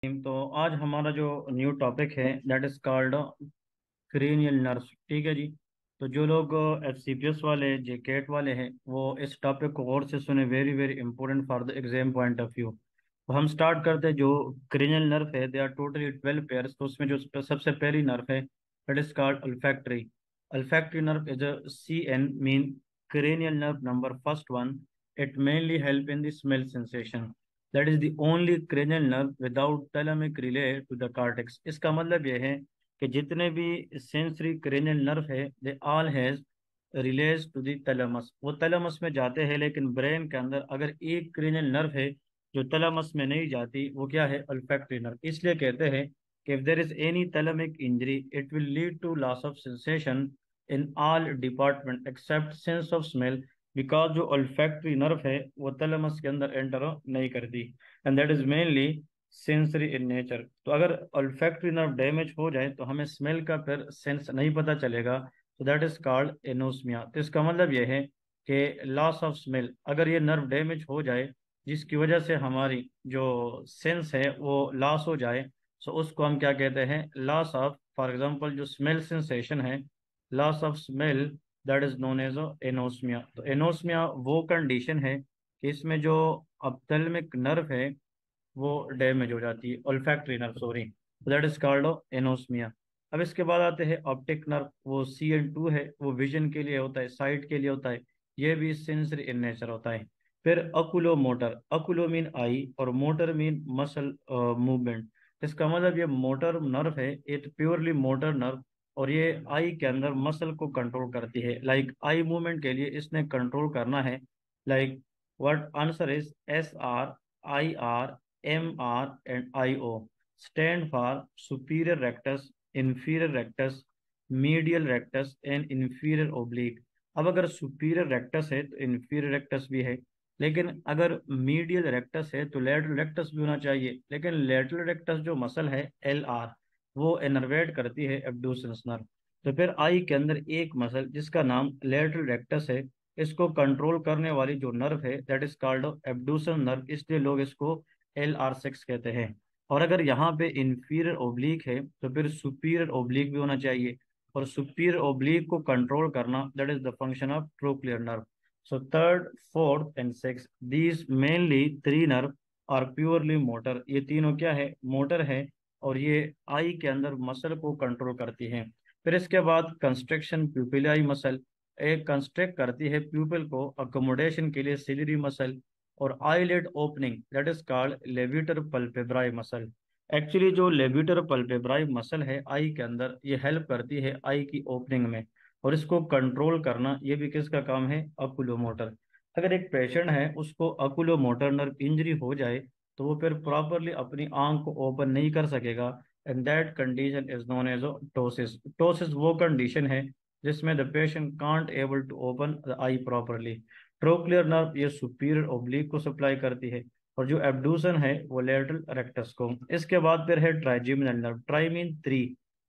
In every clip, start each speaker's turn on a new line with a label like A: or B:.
A: तो आज हमारा जो न्यू टॉपिक है that is called cranial nerves. ठीक है जी। तो जो लोग FCPS वाले जेकेट वाले हैं वो इस टॉपिक को गौर से सुने, very very important for the exam point of view. तो हम स्टार्ट करते हैं। जो क्रेनियल नर्व है दे आर टोटली 12 पेयर्स। तो उसमें जो सबसे पहली नर्व है that is called olfactory. Olfactory nerve is a CN mean cranial nerve number first one. It mainly help in the smell sensation. That is the only cranial nerve without thalamic relay to the cortex. इसका मतलब यह है कि जितने भी sensory cranial nerve है they all has relays to the thalamus. वो thalamus में जाते हैं, लेकिन ब्रेन के अंदर अगर एक क्रेनियल नर्व है जो थैलेमस में नहीं जाती, वो क्या है? Olfactory nerve. इसलिए कहते हैं कि if there is any thalamic injury it will lead to loss of sensation in all department except sense of smell, because जो अल्फैक्टरी नर्व है वो थैलेमस के अंदर एंटर नहीं करती, and that is mainly sensory in nature. तो अगर olfactory nerve damage हो जाए तो हमें स्मेल का फिर सेंस नहीं पता चलेगा। तो दैट इज कॉल्ड एनोस्मिया। तो इसका मतलब यह है कि लॉस ऑफ स्मेल, अगर ये नर्व डैमेज हो जाए जिसकी वजह से हमारी जो सेंस है वो लॉस हो जाए, सो उसको हम क्या कहते हैं? लॉस ऑफ, फॉर एग्जांपल जो स्मेल सेंसेशन है, loss of smell, that is known as anosmia. तो एनोस्मिया वो कंडीशन है कि इसमें जो ऑप्थेल्मिक नर्व है वो डैमेज हो जाती है, olfactory nerve sorry, that is called anosmia. अब इसके बाद आते हैं ऑप्टिक नर्व। वो CN2 है, वो विजन के लिए होता है, साइट के लिए होता है। ये भी सेंसरी इन नेचर होता है। फिर अकुलो मोटर, अकुलो मीन आई और मोटर मीन मसल मूवमेंट। इसका मतलब ये मोटर नर्व है, एक प्योरली मोटर नर्व, और ये आई के अंदर मसल को कंट्रोल करती है। लाइक आई मूवमेंट के लिए इसने कंट्रोल करना है। Like what answer is SR, IR, MR and IO stand for superior rectus, inferior rectus, medial rectus and inferior oblique। अब अगर सुपीरियर रेक्टस है तो इंफीरियर रेक्टस भी है, लेकिन अगर मीडियल रेक्टस है तो लेटरल रेक्टस भी होना चाहिए। लेकिन लेटरल रेक्टस जो मसल है LR, वो इनर्वेट करती है एब्ड्यूसेंस नर्व। तो फिर आई के अंदर एक मसल जिसका नाम लेटरल रेक्टस है, इसको कंट्रोल करने वाली जो नर्व है दैट इज कॉल्ड एब्ड्यूसन नर्व, इसलिए लोग इसको LR6 कहते हैं। और अगर यहाँ पे इंफीरियर ओब्लिक है तो फिर सुपीरियर ओब्लिक भी होना चाहिए, और सुपीरियर ओब्लिक को कंट्रोल करना that is the function of trochlear nerve. So third, fourth and six, these mainly three nerve are purely motor. ये तीनों क्या है? मोटर है, और ये आई के अंदर मसल को कंट्रोल करती हैं। फिर इसके बाद कंस्ट्रक्शन प्यूपिलाई मसल, एक कंस्ट्रक्ट करती है प्यूपिल को अकोमोडेशन के लिए सिलियरी मसल। और eyelid opening that is called levator palpebrae muscle. Actually जो लेविटर पल्पेब्राई मसल है आई के अंदर, ये हेल्प करती है आई की ओपनिंग में, और इसको कंट्रोल करना ये भी किसका काम है? अकुलोमोटर। अगर एक पेशेंट है उसको अकुलोमोटर नर्व इंजरी हो जाए तो वो फिर प्रॉपरली अपनी आंख को ओपन नहीं कर सकेगा, and that condition is known as ptosis. Ptosis वो कंडीशन है जिसमें the patient can't able to open the eye properly. Trochlear nerve ये सुपीरियर ओब्लिक को सप्लाई करती है, और जो एब्डूसन है वो लेटरल रेक्टस को। इसके बाद फिर है trigeminal nerve. Try mean three,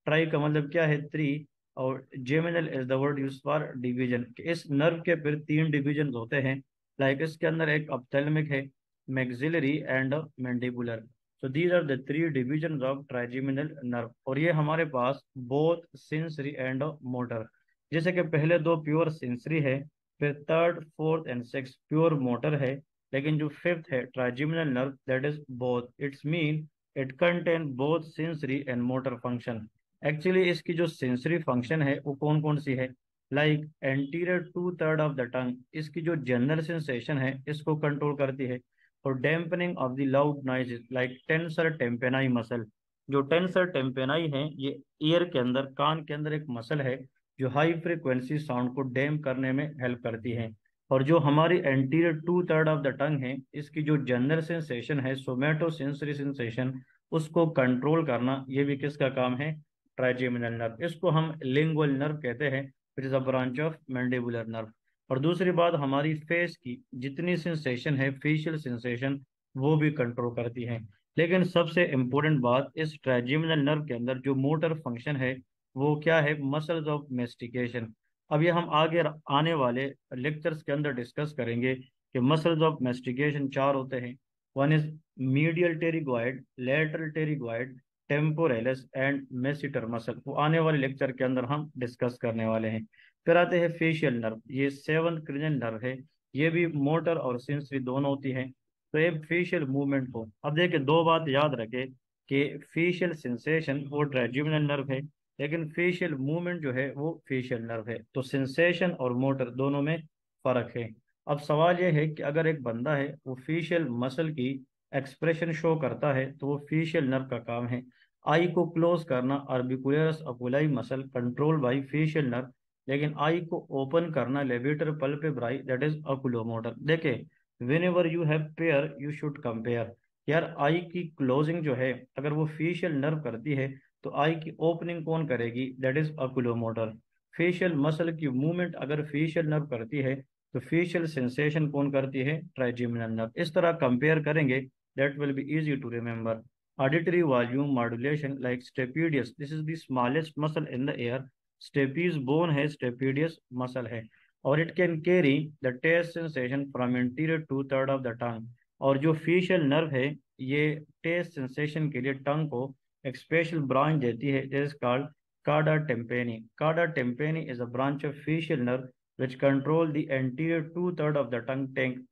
A: try का मतलब क्या है? थ्री, और geminal is the word use for division. इस नर्व के फिर तीन डिवीजन होते हैं। लाइक इसके अंदर एक ऑप्थेल्मिक है, maxillary and mandibular. So these are the three division of trigeminal nerve, और ये हमारे पास बोथ सेंसरी एंड मोटर। जैसे कि पहले दो प्योर सेंसरी है, फिर third fourth and six pure motor है, लेकिन जो फिफ्थ है trigeminal nerve that is both, it's mean it contain both sensory and motor function. Actually इसकी जो सेंसरी फंक्शन है वो कौन कौन सी है? Like anterior two third of the tongue, इसकी जो जनरल सेंसेशन है इसको कंट्रोल करती है। और dampening of the loud noises like tensor tympani muscle. जो टेंसर टेम्पेनाई है ये ईयर के अंदर, कान के अंदर एक मसल है जो हाई फ्रिक्वेंसी साउंड को डैम्प करने में हेल्प करती है। और जो हमारी anterior two third of the tongue है, इसकी जो जनरल सेंसेशन है सोमेटो सेंसरी सेंसेशन, उसको कंट्रोल करना ये भी किसका काम है? Trigeminal nerve. इसको हम लिंगुअल नर्व कहते हैं, which is a branch of mandibular nerve. और दूसरी बात, हमारी फेस की जितनी सेंसेशन है, फेशियल सेंसेशन, वो भी कंट्रोल करती है। लेकिन सबसे इम्पोर्टेंट बात, इस ट्राइजेमिनल नर्व के अंदर जो मोटर फंक्शन है वो क्या है? Muscles of mastication. अब ये हम आगे आने वाले लेक्चर्स के अंदर डिस्कस करेंगे कि मसल्स ऑफ मेस्टिकेशन चार होते हैं। One is medial pterygoid, lateral pterygoid, temporalis and masseter muscle. वो आने वाले लेक्चर के अंदर हम डिस्कस करने वाले हैं। फिर आते हैं फेशियल नर्व, ये सेवन क्रिनियल नर्व है। ये भी मोटर और सेंसरी दोनों होती है। तो ये फेशियल मूवमेंट को, अब देखिए दो बात याद रखे कि फेशियल सेंसेशन वो ट्राइजेमिनल नर्व है, लेकिन फेशियल मूवमेंट जो है वो फेशियल नर्व है। तो सेंसेशन और मोटर दोनों में फर्क है। अब सवाल यह है कि अगर एक बंदा है वो फेशियल मसल की एक्सप्रेशन शो करता है तो वो फेशियल नर्व का काम है। आई को क्लोज करना orbicularis oculi muscle control by facial nerve, लेकिन आई को ओपन करना levator palpebrae that is oculomotor. देखे, whenever you have pair you should compare. यार आई की क्लोजिंग जो है अगर वो फेशियल नर्व करती है तो आई की ओपनिंग कौन करेगी, that is oculomotor. Facial muscle की मूवमेंट अगर फेशियल नर्व करती है तो फेशियल सेंसेशन कौन करती है, ट्राइजेमिनल नर्व। इस तरह कंपेयर करेंगे, that will be easy to remember. Auditory volume modulation like stapedius, this is the smallest muscle in the ear. Stapes bone है, स्टेपीडियस मसल है। और it can carry the taste sensation from interior two third of the tongue. और जो facial nerve है ये test sensation के लिए टंग को एक स्पेशल ब्रांच देती है, this is called chorda tympani. Chorda tympani is a branch of facial nerve which control the anterior two-third of the tongue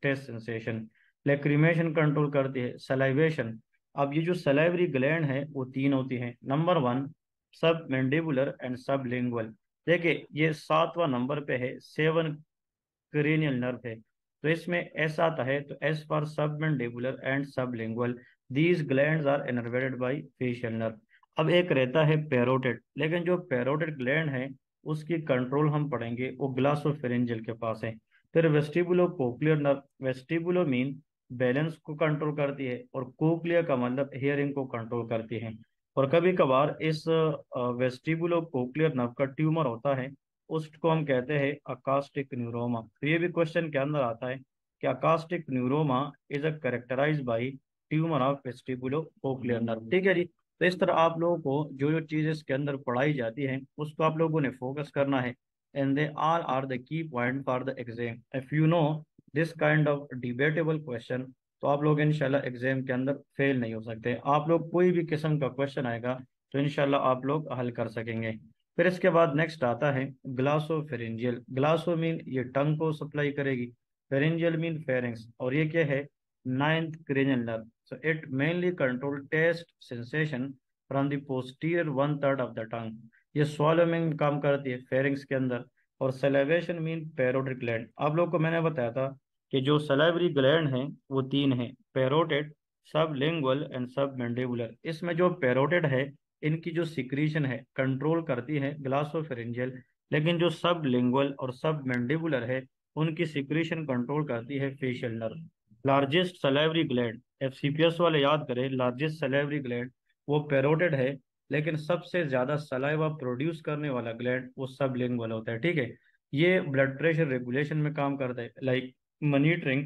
A: taste sensation। Lacrimation control करती है, सलाइवेशन। अब ये जो सलाइवरी ग्लैंड है वो तीन होती हैं। नंबर वन सब मैंडिबुलर एंड सब लिंगुअल। देखिए ये सातवां नंबर पे है, सेवन क्रेनियल नर्व है। तो इसमें एस आता है, तो S for submandibular and sublingual. These glands are innervated by facial nerve. अब एक रहता है पेरोटिड, लेकिन जो पेरोटिड ग्लैंड है उसकी कंट्रोल हम पढ़ेंगे वो ग्लासोफेरेंजियल के पास है। फिर वेस्टिबुलो कोक्लियर नर्व, वेस्टिबुलो मीन बैलेंस को कंट्रोल करती है, और कोक्लियर का मतलब हियरिंग को कंट्रोल करती है। और कभी कभार इस वेस्टिबुलो कोक्लियर नर्व का ट्यूमर होता है, उसको हम कहते हैं अकास्टिक न्यूरोमा। तो ये भी क्वेश्चन के अंदर आता है कि acoustic neuroma is a characterize by tumour of vestibulo cochlear nerve. ठीक है जी। तो इस तरह आप लोगों को जो जो चीज़ इसके अंदर पढ़ाई जाती है उसको आप लोगों ने फोकस करना है, and they all are the key point for the exam. If you know this kind of debatable question तो आप लोग इंशाल्लाह एग्जाम के अंदर फेल नहीं हो सकते। आप लोग कोई भी किस्म का क्वेश्चन आएगा तो इंशाल्लाह आप लोग हल कर सकेंगे। फिर इसके बाद नेक्स्ट आता है ग्लासोफेरेंजियल। ग्लासो मीन ये टंग को सप्लाई करेगी, फेरेंजियल मीन फेरिंग्स, और ये क्या है, ninth cranial nerve. So it mainly control taste sensation from the posterior one third of the tongue. ये swallow में काम करती है फेरिंग्स के अंदर। और सलाइवेशन मीन पैरोटिड ग्लैंड। आप लोग को मैंने बताया था कि जो सलाइवरी ग्लैंड है वो तीन है, पैरोटिड, सब लिंगुअल एंड सब मैंडिबुलर। इसमें जो पैरोटिड है इनकी जो सिक्रीशन है कंट्रोल करती है ग्लासोफेरेंजियल, लेकिन जो सब लिंगुअल और सब मैंडिबुलर है उनकी सिक्रीशन कंट्रोल करती है facial nerve. Largest salivary gland, FCPS वाले याद करें, लार्जेस्ट सलाइवरी ग्लैंड वो पैरोटिड है, लेकिन सबसे ज्यादा सलाइवा प्रोड्यूस करने वाला ग्लैंड वो सब लिंगुअल होता है। ठीक है, ये ब्लड प्रेशर रेगुलेशन में काम करता है, like monitoring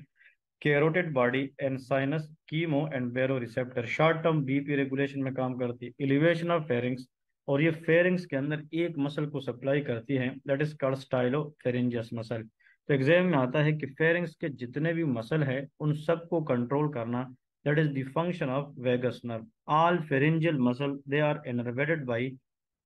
A: carotid body and sinus chemo and baro receptor. Short term BP regulation में काम करती है, एलिवेशन ऑफ फेरिंग्स। और ये फेरिंग्स के अंदर एक मसल को सप्लाई करती है, that is called stylo pharyngeus muscle. तो एग्जाम में आता है कि फेरिंग्स के जितने भी मसल है उन सबको कंट्रोल करना, that is the function of vagus nerve. All pharyngeal muscle they are innervated by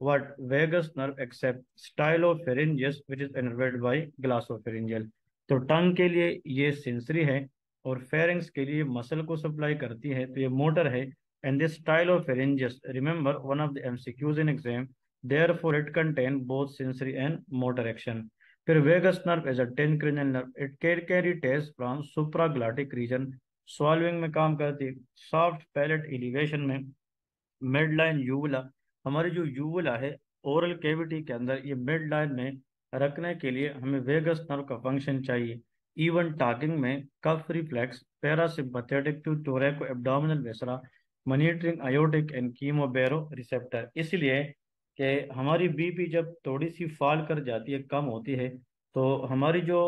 A: what vagus nerve except stylopharyngeus which is innervated by glossopharyngeal। तो टंग के लिए ये सेंसरी है, और फेरिंग्स के लिए मसल को सप्लाई करती है तो ये मोटर है। And this stylopharyngeus, remember one of the MCQs in exam, therefore it contain both sensory and motor action। फिर vagus nerve as a ten cranial nerve, it carry taste from supraglottic region, swallowing में काम करती है, soft palate elevation में, mid line uvula. हमारी जो uvula है oral cavity के अंदर, ये मिड लाइन में रखने के लिए हमें वेगस नर्व का फंक्शन चाहिए। इवन टॉकिंग में cough reflex, parasympathetic to thoraco abdominal viscera, monitoring aortic and chemo baro receptor. इसलिए कि हमारी बीपी जब थोड़ी सी फॉल कर जाती है, कम होती है, तो हमारी जो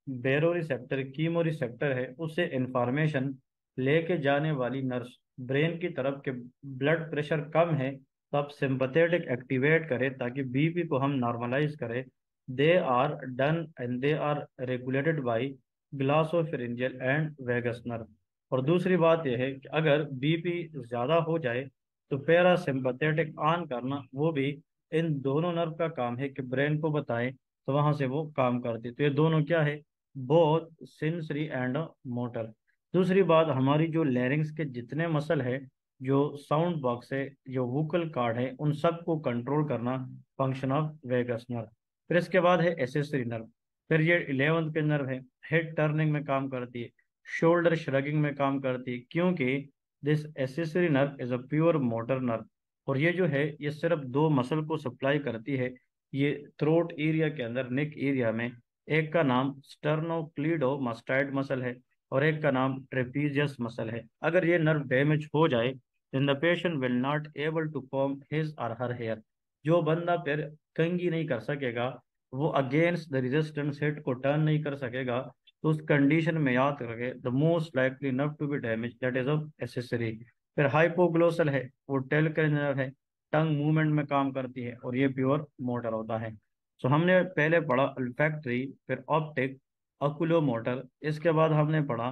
A: बेरो रिसेप्टर, कीमो रिसेप्टर है, उससे इंफॉर्मेशन लेके जाने वाली नर्स ब्रेन की तरफ के ब्लड प्रेशर कम है तब सिंपथेटिक एक्टिवेट करे ताकि बीपी को हम नॉर्मलाइज करें। They are done and they are regulated by glossopharyngeal and vagus nerve. और दूसरी बात यह है कि अगर बीपी ज़्यादा हो जाए तो पैरासिम्पथेटिक ऑन करना वो भी इन दोनों नर्व का काम है कि ब्रेन को बताएं, तो वहां से वो काम करती है। तो ये दोनों क्या है, बोथ सेंसरी एंड मोटर। दूसरी बात, हमारी जो लैरिंग्स के जितने मसल है, जो साउंड बॉक्स है, जो वोकल कॉर्ड है, उन सब को कंट्रोल करना फंक्शन ऑफ वेगस नर्व। फिर इसके बाद है एसेसरी नर्व। फिर ये 11th के नर्व है, हेड टर्निंग में काम करती है, शोल्डर श्रगिंग में काम करती है, क्योंकि this accessory nerve is a pure motor nerve. और ये जो है ये सिर्फ दो मसल को सप्लाई करती है, ये थ्रोट एरिया के अंदर, नेक एरिया में। एक का नाम स्टर्नोक्लीडोमास्टाइड मसल है और एक का नाम ट्रेपीजियस मसल है। अगर ये नर्व डैमेज हो जाए then the patient will not able to comb his or her hair। जो बंदा फिर कंघी नहीं कर सकेगा, वो अगेंस्ट द रेजिस्टेंस हिट को टर्न नहीं कर सकेगा, तो उस कंडीशन में याद रखें the most likely nerve to be damage that is of accessory. फिर हाइपोग्लोसल है, वो टेल का नर्व है, टंग मूवमेंट में काम करती है और ये प्योर मोटर होता है। सो हमने पहले पढ़ा अल्फैक्टरी, फिर ऑप्टिक, ऑकुलोमोटर। इसके बाद हमने पढ़ा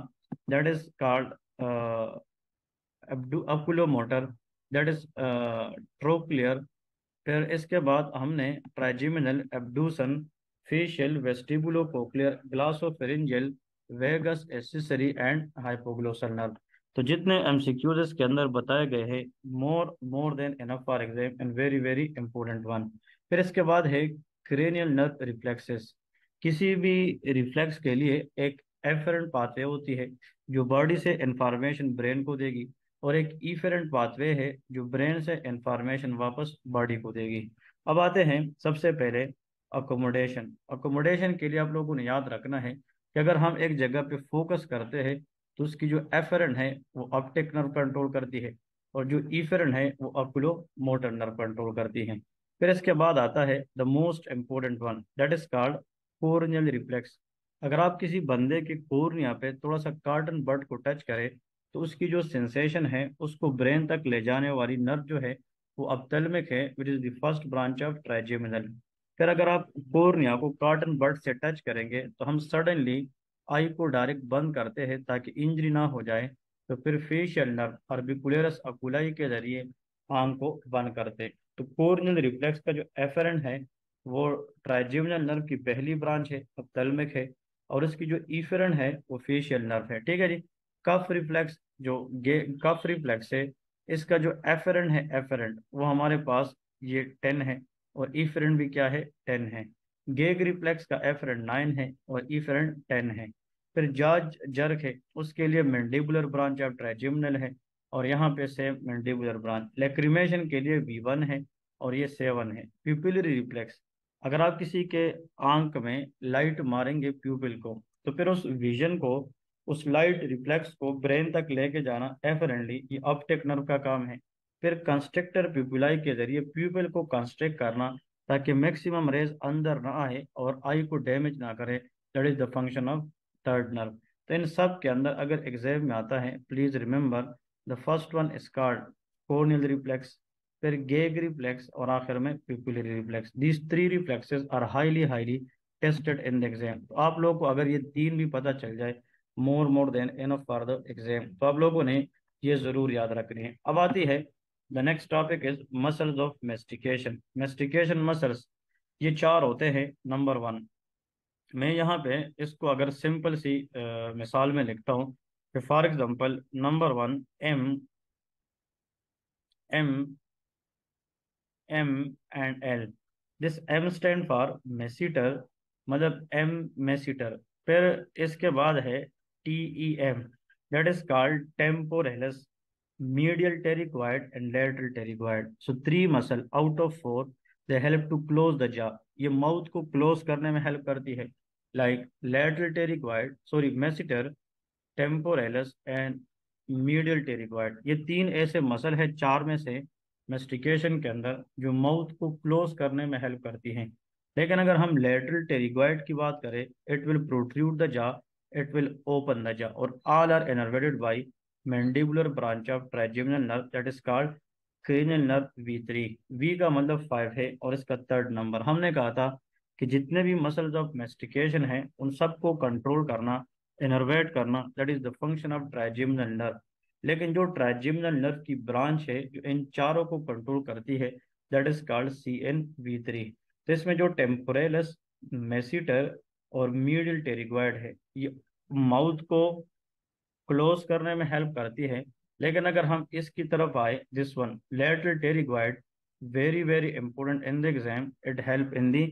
A: that is called oculomotor, that is trochlear. फिर इसके बाद हमने trigeminal, abducens, facial, vestibulo cochlear, glossopharyngeal, vagus accessory and hypoglossal nerve. तो जितने एमसीक्यूज इसके अंदर बताए गए हैं, more than enough for exam and very very important one. फिर इसके बाद है क्रेनियल नर्व रिफ्लेक्सेस। किसी भी रिफ्लेक्स के लिए एक एफरेंट पाथवे होती है जो बॉडी से इंफॉर्मेशन ब्रेन को देगी, और एक इफेरेंट पाथवे है जो ब्रेन से इंफॉर्मेशन वापस बॉडी को देगी। अब आते हैं सबसे पहले अकोमोडेशन। अकोमोडेशन के लिए आप लोगों ने याद रखना है कि अगर हम एक जगह पे फोकस करते हैं तो उसकी जो एफरेंट है वो ऑप्टिक नर्व कंट्रोल करती है, और जो इफेरेंट है वो ऑक्यूलो मोटर नर्व कंट्रोल करती है। फिर इसके बाद आता है the most important one, that is called corneal reflex. अगर आप किसी बंदे के कोर्निया पे थोड़ा सा कार्टन बड को टच करें, तो उसकी जो सेंसेशन है उसको ब्रेन तक ले जाने वाली नर्व जो है वो अपथेलमिक है, which is the first branch of trigeminal. फिर अगर आप कोर्निया को कॉटन बड से टच करेंगे तो हम सडनली आई को डायरेक्ट बंद करते हैं ताकि इंजरी ना हो जाए, तो फिर फेशियल नर्व ऑर्बिकुलरिस अकुलाई के जरिए आंख को बंद करते हैं। तो कोर्नियल रिफ्लेक्स का जो एफरेंट है वो ट्राइजेमिनल नर्व की पहली ब्रांच है, अपथेलमिक है, और इसकी जो इफेरेंट है वो फेशियल नर्व है। ठीक है जी। कफ रिफ्लेक्स, जो कफ रिफ्लेक्स है, इसका जो एफरेंट है, एफरेंट वो हमारे पास ये 10 है, और इफरेंट भी क्या है, 10 है। गेग रिफ्लेक्स का एफरेंट 9 है और इफरेंट 10 है। फिर जॉर्ज जर्क है, उसके लिए मैंडिबुलर ब्रांच ऑफ ट्राइजेमिनल है, और यहाँ पे सेम मैंडिबुलर ब्रांच। लेक्रिमेशन के लिए V1 है और ये 7 है। प्यूपिलरी रिफ्लेक्स, अगर आप किसी के आंख में लाइट मारेंगे प्यूपिल को, तो फिर उस विजन को, उस लाइट रिफ्लेक्स को ब्रेन तक लेके जाना एफरेंटली ये ऑप्टिक नर्व का काम है। फिर कंस्ट्रक्टर प्यूपिलाई के जरिए प्यूपिल को कंस्ट्रक्ट करना ताकि मैक्सिमम रेज अंदर ना आए और आई को डैमेज ना करे, that is the function of third nerve. तो इन सब के अंदर अगर एग्जाम में आता है, please remember the first one is called corneal reflex, फिर गेग रिफ्लेक्स, और आखिर में pupillary reflex. These three reflexes are highly highly tested in the exam. तो आप लोगों को अगर ये तीन भी पता चल जाए, मोर than enough for the exam, तो आप लोगों ने ये जरूर याद रखनी है। अब आती है the next topic is muscles of mastication. Mastication muscles ये चार होते हैं। नंबर वन, मैं यहाँ पे इसको अगर सिंपल सी मिसाल में लिखता हूँ, for example number one, M, M, M and L. This M stand for masseter, मतलब एम मेसीटर। फिर इसके बाद है TEM, that is called temporalis, medial pterygoid and lateral pterygoid. So three muscle out of four, they help to close the jaw। ये mouth को close करने में help करती है। Like lateral pterygoid, sorry masseter, temporalis and medial pterygoid. ये तीन ऐसे muscle है चार में से मेस्टिकेशन के अंदर जो माउथ को क्लोज करने में हेल्प करती हैं। लेकिन अगर हम लेटरल टेरिगॉइड की बात करें, it will protrude the jaw, it will open the jaw, और all are innervated by mandibular branch of trigeminal nerve, that is called cranial nerve V3। V का मतलब 5 है और इसका थर्ड नंबर। हमने कहा था कि जितने भी मसल्स ऑफ मेस्टिकेशन हैं उन सबको कंट्रोल करना इनर्वेट करना, that is the function of trigeminal nerve. लेकिन जो ट्राइजेमिनल नर्व की ब्रांच है जो इन चारों को कंट्रोल करती है, दैट इज कॉल्ड CNV3। तो इसमें जो टेम्पोरेलस, मेसिटर और मीडियल टेरिग्वाइड है, ये माउथ को क्लोज करने में हेल्प करती है। लेकिन अगर हम इसकी तरफ आए, this one lateral pterygoid, very very important in the exam, it help in the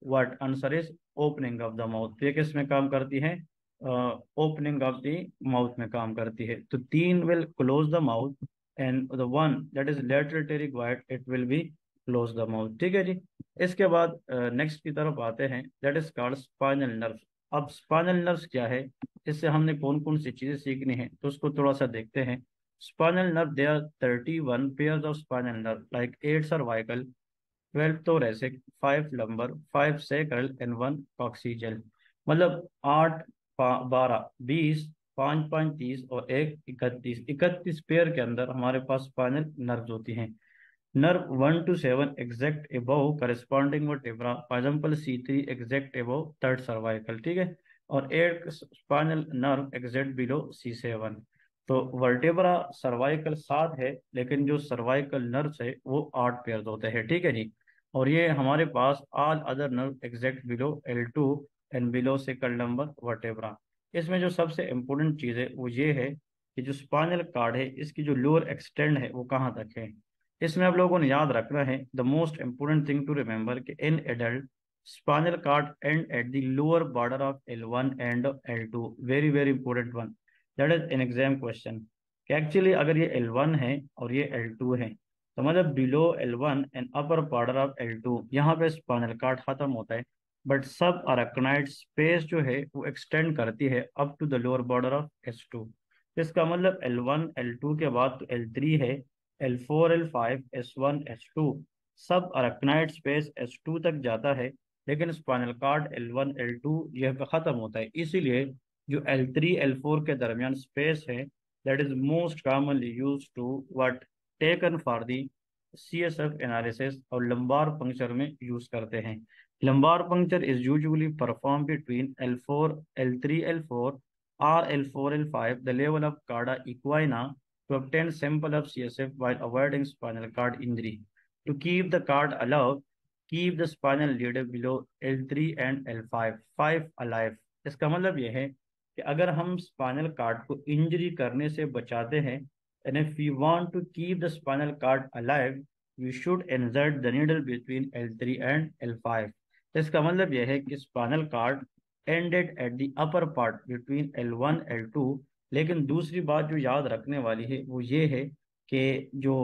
A: what answer is opening of the mouth. ये किस में काम करती है? ओपनिंग ऑफ द माउथ में काम करती है। तो तीन will close the mouth and the one that is lateral pterygoid it will be close the mouth. ठीक है जी। इसके बाद नेक्स्ट की तरफ आते हैं, that is called spinal nerve. अब स्पाइनल नर्व्स क्या है, इससे हमने कौन कौन सी चीजें सीखनी है, तो उसको थोड़ा सा देखते हैं। Spinal nerve, there are 31 pairs of spinal nerve, like 8 cervical, 12 thoracic, 5 lumbar, 5 sacral and 1 coccygeal। मतलब 8, 12, 20, 5 5 30 और 1 31, 31 पेयर के अंदर हमारे पास स्पाइनल नर्व्स होती हैं। Nerve 1 to 7 exact above corresponding vertebra, for example C3 exact above third cervical, ठीक है। और 8 spinal nerve exact below C7। तो वर्टेब्रा सर्वाइकल 7 है, लेकिन जो सर्वाइकल नर्व्स है वो 8 पेयर होते हैं, ठीक है जी। और ये हमारे पास all other nerve exact below L2 and below second number vertebra. इसमें जो सबसे इम्पोर्टेंट चीज़ है वो ये है कि जो स्पाइनल कार्ड है इसकी जो लोअर एक्सटेंड है वो कहाँ तक है। इसमें आप लोगों ने याद रखना है, the most important thing to remember कि in adult spinal cord end at the lower border of L1 and L2, very very important one, that is an exam question. कि एक्चुअली अगर ये L1 है और ये L2 है, तो मतलब below L1 and upper border of L2 यहाँ पे स्पाइनल कार्ड खत्म होता है। बट सब अरेक्नाइड स्पेस जो है वो एक्सटेंड करती है up to the lower border of S2। इसका मतलब L1 L2 के बाद तो L3 है, L4 L5 S1 S2, सब अरेक्नाइड स्पेस S2 तक जाता है। लेकिन स्पाइनल कार्ड L1 L2 यह खत्म होता है, इसीलिए जो L3 L4 के दरमियान स्पेस है, that is most commonly use to what taken for the CSF analysis, और लंबार पंक्चर में यूज करते हैं। Lumbar puncture is usually perform between L4 L3 L4 or L4 L5, the level of carda equina, to obtain sample of CSF while avoiding spinal cord injury. To keep the card alive, keep the spinal leader below L3 and L5 5 alive। इसका मतलब यह है कि अगर हम spinal cord को injury करने से बचाते हैं, and if we want to keep the spinal cord alive, we should insert the needle between L3 and L5। इसका मतलब यह है कि spinal cord ended at the upper part between L1 L2। लेकिन दूसरी बात जो याद रखने वाली है वो ये है कि जो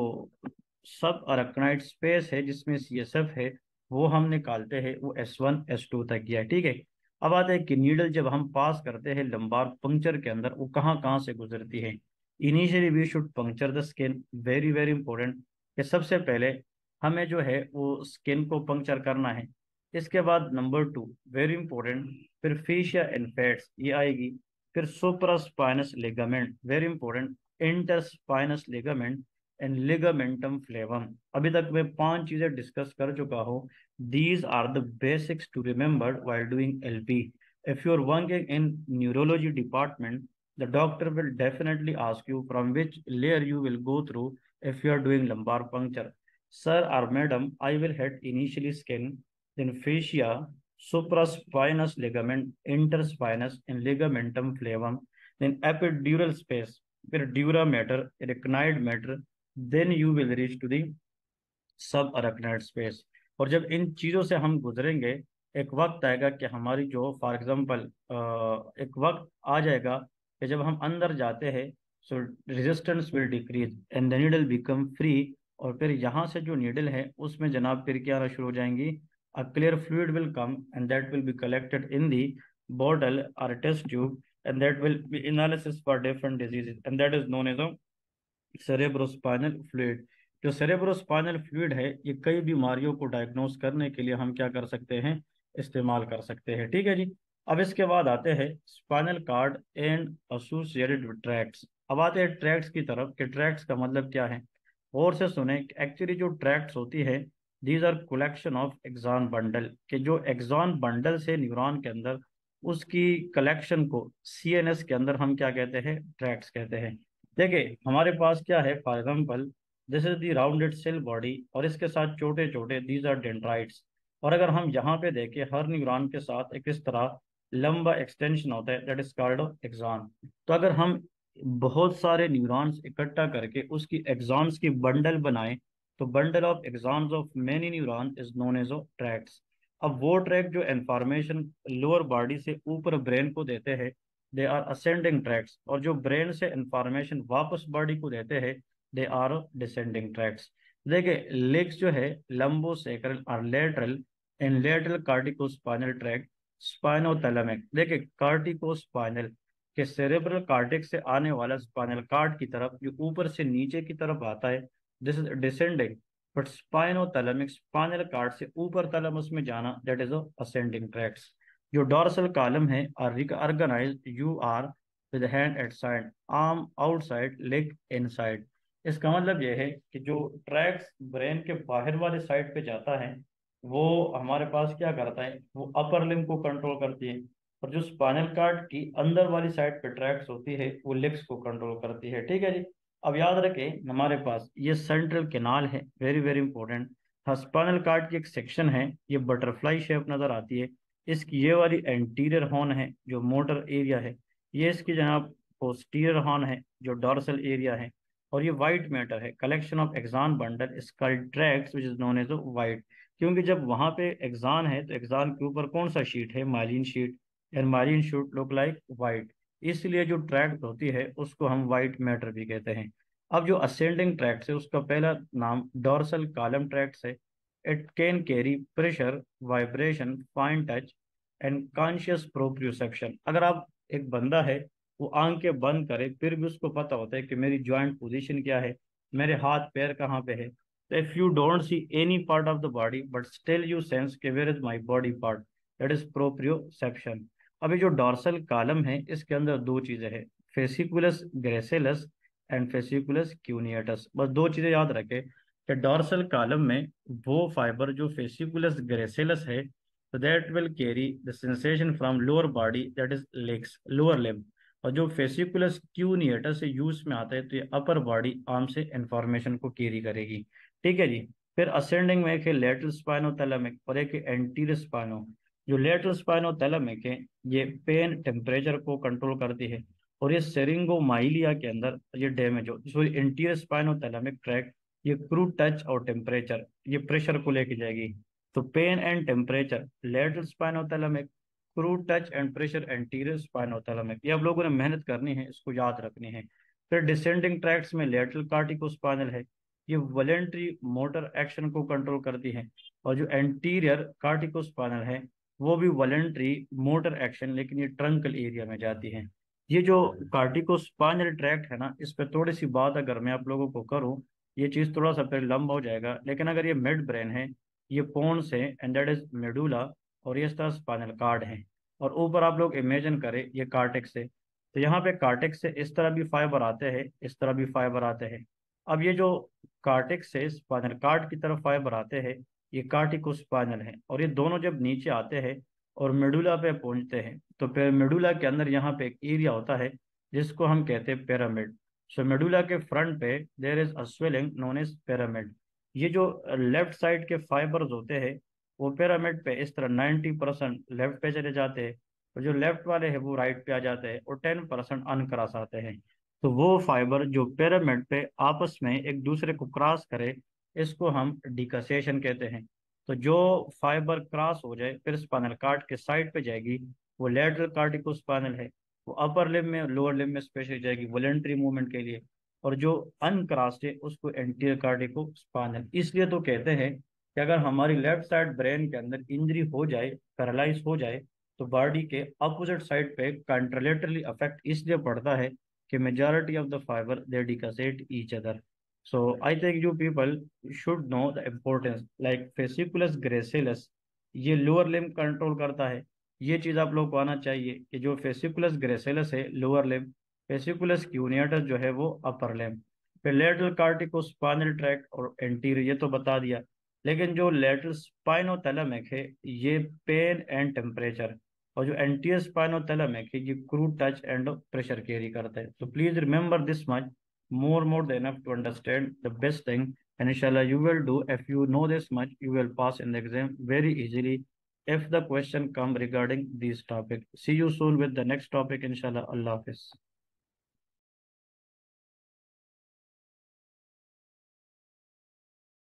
A: सब अरेक्नाइड स्पेस है जिसमें CSF है वो हम निकालते हैं वो S1 S2 तक गया, ठीक है। अब आते हैं कि नीडल जब हम पास करते हैं लंबार पंक्चर के अंदर वो कहाँ कहाँ से गुजरती है। Initially we should puncture the skin, very very important, कि सबसे पहले हमें जो है वो स्किन को पंक्चर करना है। इसके बाद नंबर 2, वेरी इंपॉर्टेंट, फिर फेशिया एंड फैट्स ये आएगी। फिर supraspinous ligament, very important, interspinous ligament and ligamentum flavum. अभी तक मैं 5 चीजें डिस्कस कर चुका हूँ। These are the basics to remember while doing LP। if you are working in neurology department, the doctor will definitely ask you from which layer you will go through if you are doing lumbar puncture. Sir or madam, I will hit initially skin, then fascia, supraspinous ligament, interspinous and ligamentum flavum, then epidural space, फिर dura mater, arachnoid mater, then you will reach to the सब अरेक्नाइड space. और जब इन चीज़ों से हम गुजरेंगे, एक वक्त आएगा कि हमारी जो फॉर एग्जांपल एक वक्त आ जाएगा कि जब हम अंदर जाते हैं, सो resistance will decrease and the needle become free. और फिर यहाँ से जो नीडल है उसमें जनाब फिर क्या आना शुरू हो जाएंगी, a clear fluid will come and that will be collected in the bottle और test tube, and that will be analysis for different diseases and that is known as cerebrospinal fluid. जो सेरेब्रोस्पाइनल फ्लूइड है ये कई बीमारियों को diagnose करने के लिए हम क्या कर सकते हैं, इस्तेमाल कर सकते हैं, ठीक है जी। अब इसके बाद आते हैं spinal cord and associated tracts. अब आते हैं ट्रैक्ट्स की तरफ कि ट्रैक्ट्स का मतलब क्या है। और से सुने, एक्चुअली जो ट्रैक्ट्स होती है, these are collection of axon bundle, के जो एक्सॉन बंडल से न्यूरॉन के अंदर उसकी कलेक्शन को सीएनएस के अंदर हम क्या कहते हैं, ट्रैक्ट्स कहते हैं। देखिए हमारे पास क्या है, for example this is the rounded cell body, और इसके साथ छोटे छोटे दीज आर डेंड्राइट्स। और अगर हम यहाँ पे देखें, हर न्यूरॉन के साथ एक इस तरह लंबा एक्सटेंशन होता है, दैट इज कॉल्ड एक्सॉन। तो अगर हम बहुत सारे न्यूरॉन्स इकट्ठा करके उसकी एक्सॉन्स की बंडल बनाएं, तो bundle of axons of many neuron is known as tracts. अब वो ट्रैक जो इंफॉर्मेशन लोअर बॉडी से ऊपर ब्रेन को देते हैं, दे आर असेंडिंग ट्रैक्स, और जो ब्रेन से इंफॉर्मेशन वापस बॉडी को देते हैं, दे आर डिसेंडिंग ट्रैक्स। देखिए लेग्स जो है लंबोसेक्रल और lateral and lateral corticospinal tract, spinothalamic. देखिए कार्टिकोस्पाइनल के सेरेब्रल कार्टेक्स से आने वाला स्पाइनल कार्ड की तरफ जो ऊपर से नीचे की तरफ आता है, this is descending. But spinothalamic spinal cord से ऊपर थैलेमस में जाना, दैट इज असेंडिंग ट्रैक्स। जो डोर्सल कॉलम है are organized you are with hand at side, arm outside, leg inside. इसका मतलब यह है कि जो ट्रैक्स ब्रेन के बाहर वाले साइड पे जाता है, वो हमारे पास क्या करता है, वो अपर लिम्ब को कंट्रोल करती है। और जो स्पाइनल कार्ड की अंदर वाली साइड पे ट्रैक्स होती है, वो लेग्स को कंट्रोल करती है। ठीक है जी। अब याद रखें हमारे पास ये सेंट्रल कैनाल है, very very important. Spinal cord की एक सेक्शन है, ये बटरफ्लाई शेप नजर आती है। इसकी ये वाली एंटीरियर हॉर्न है जो मोटर एरिया है, ये इसकी जनाब पोस्टीरियर हॉर्न है जो डॉर्सल एरिया है। और ये वाइट मैटर है, collection of axon bundle called tracts which is known as white. क्योंकि जब वहां पे एक्सान है तो एक्सान के ऊपर कौन सा शीट है, myelin sheath, and myelin sheath look like white. इसलिए जो ट्रैक्ट होती है उसको हम वाइट मैटर भी कहते हैं। अब जो असेंडिंग ट्रैक्ट है उसका पहला नाम डोर्सल कॉलम ट्रैक्ट है। It can carry pressure, vibration, fine touch and conscious proprioception. अगर आप, एक बंदा है वो आंखें बंद करे फिर भी उसको पता होता है कि मेरी जॉइंट पोजीशन क्या है, मेरे हाथ पैर कहाँ पे है। तो if you don't see any part of the body but still you sense के where is my body part, that is proprioception. अभी जो डॉर्सल कॉलम है इसके अंदर दो चीजें हैं, फेसिकुलस ग्रेसिलस एंड फेसिकुलस क्यूनियटस। बस दो चीजें याद रखें कि डॉर्सल कॉलम में वो फाइबर जो फेसिकुलस ग्रेसिलस है, तो that will carry the sensation from lower body, that is legs, lower limb. और जो फेसिकुलस क्यूनियटस से यूज में आता है, तो ये अपर बॉडी आर्म से इंफॉर्मेशन को कैरी करेगी। ठीक है जी। फिर असेंडिंग में एक है लेटरल स्पाइनोथैलेमिक और एक है एंटीरियर स्पाइनो। जो लेटरल स्पाइनोथैलेमिक है, ये पेन टेम्परेचर को कंट्रोल करती है। और ये सेरिंगोमाइलिया के अंदर ये डैमेज हो, सॉरी इंटीरियर स्पाइनोथैलेमिक ट्रैक्ट, ये क्रू टच और टेम्परेचर, ये प्रेशर को लेके जाएगी। तो pain and temperature lateral spinothalamic, crude touch and pressure anterior spinothalamic. ये आप लोगों ने मेहनत करनी है, इसको याद रखनी है। फिर डिसेंडिंग ट्रैक्ट्स में लेटरल कार्टिकोस्पाइनल है, ये वॉलेंट्री मोटर एक्शन को कंट्रोल करती है। और जो एंटीरियर कार्टिकोस्पाइनल है, वो भी वॉलेंट्री मोटर एक्शन, लेकिन ये ट्रंकल एरिया में जाती है। ये जो कार्टिकोस्पाइनल ट्रैक्ट है ना, इस पर थोड़ी सी बात अगर मैं आप लोगों को करूं, ये चीज़ थोड़ा सा फिर लंबा हो जाएगा, लेकिन अगर ये मिड ब्रेन है, ये पोन्स है एंड दैट इज मेडुला, और ये इसका स्पाइनल कार्ड है। और ऊपर आप लोग इमेजिन करें ये कार्टेक्स है, तो यहाँ पे कार्टेक्स से इस तरह भी फाइबर आते हैं, इस तरह भी फाइबर आते हैं। अब ये जो कार्टेक्स से स्पाइनल कार्ड की तरफ फाइबर आते हैं, ये कार्टिकोस्पाइनल है, और ये दोनों जब नीचे आते हैं और मेडुला पे पहुंचते हैं, तो फिर मेडुला के अंदर यहाँ पे एक एरिया होता है जिसको हम कहते हैं पिरामिड। सो मेडुला के फ्रंट पे there is a swelling known age pyramid. ये जो लेफ्ट साइड के फाइबर्स होते हैं, वो पिरामिड पे इस तरह 90% लेफ्ट पे चले जाते हैं, और जो लेफ्ट वाले हैं वो राइट पे आ जाते हैं, और 10% अनक्रॉस आते हैं। तो वो फाइबर जो पिरामिड पे आपस में एक दूसरे को क्रॉस करे, इसको हम डिकसेशन कहते हैं। तो जो फाइबर क्रॉस हो जाए फिर स्पाइनल कार्ड के साइड पे जाएगी, वो लेटरल कार्टिकोस्पाइनल है। वो अपर लिम्ब में लोअर लिम्ब में स्पेशली जाएगी वॉलेंट्री मूवमेंट के लिए। और जो अनक्रॉस्ड है उसको एंटीरियर कार्टिकोस्पाइनल। इसलिए तो कहते हैं कि अगर हमारी लेफ्ट साइड ब्रेन के अंदर इंजरी हो जाए, पैरालाइज हो जाए, तो बॉडी के अपोजिट साइड पे कंट्रोलेटरली अफेक्ट इसलिए पड़ता है कि majority of the fibre they decussate each other. So I think you people should know the importance, like fasciculus gracilis ये लोअर लिम्ब कंट्रोल करता है। ये चीज़ आप लोग को आना चाहिए कि जो फेसिकुलस ग्रेसिलस है लोअर लिम्ब, फेसिकुलस क्यूनियटस जो है वो अपर लिम्ब। फिर लेटरल कार्टिकोस्पाइनल ट्रैक्ट और एंटीरियर, ये तो बता दिया। लेकिन जो लेटरल स्पाइनोथैलेमिक है, ये पेन एंड टेम्परेचर और जो एंटीएस स्पाइनोथैलम है कि ये crude touch and pressure carry करता है। तो please remember this much, more than enough to understand the best thing, and inshallah you will do. If you know this much, you will pass in the exam very easily if the question come regarding these topic. See you soon with the next topic, inshallah. Allah Hafiz.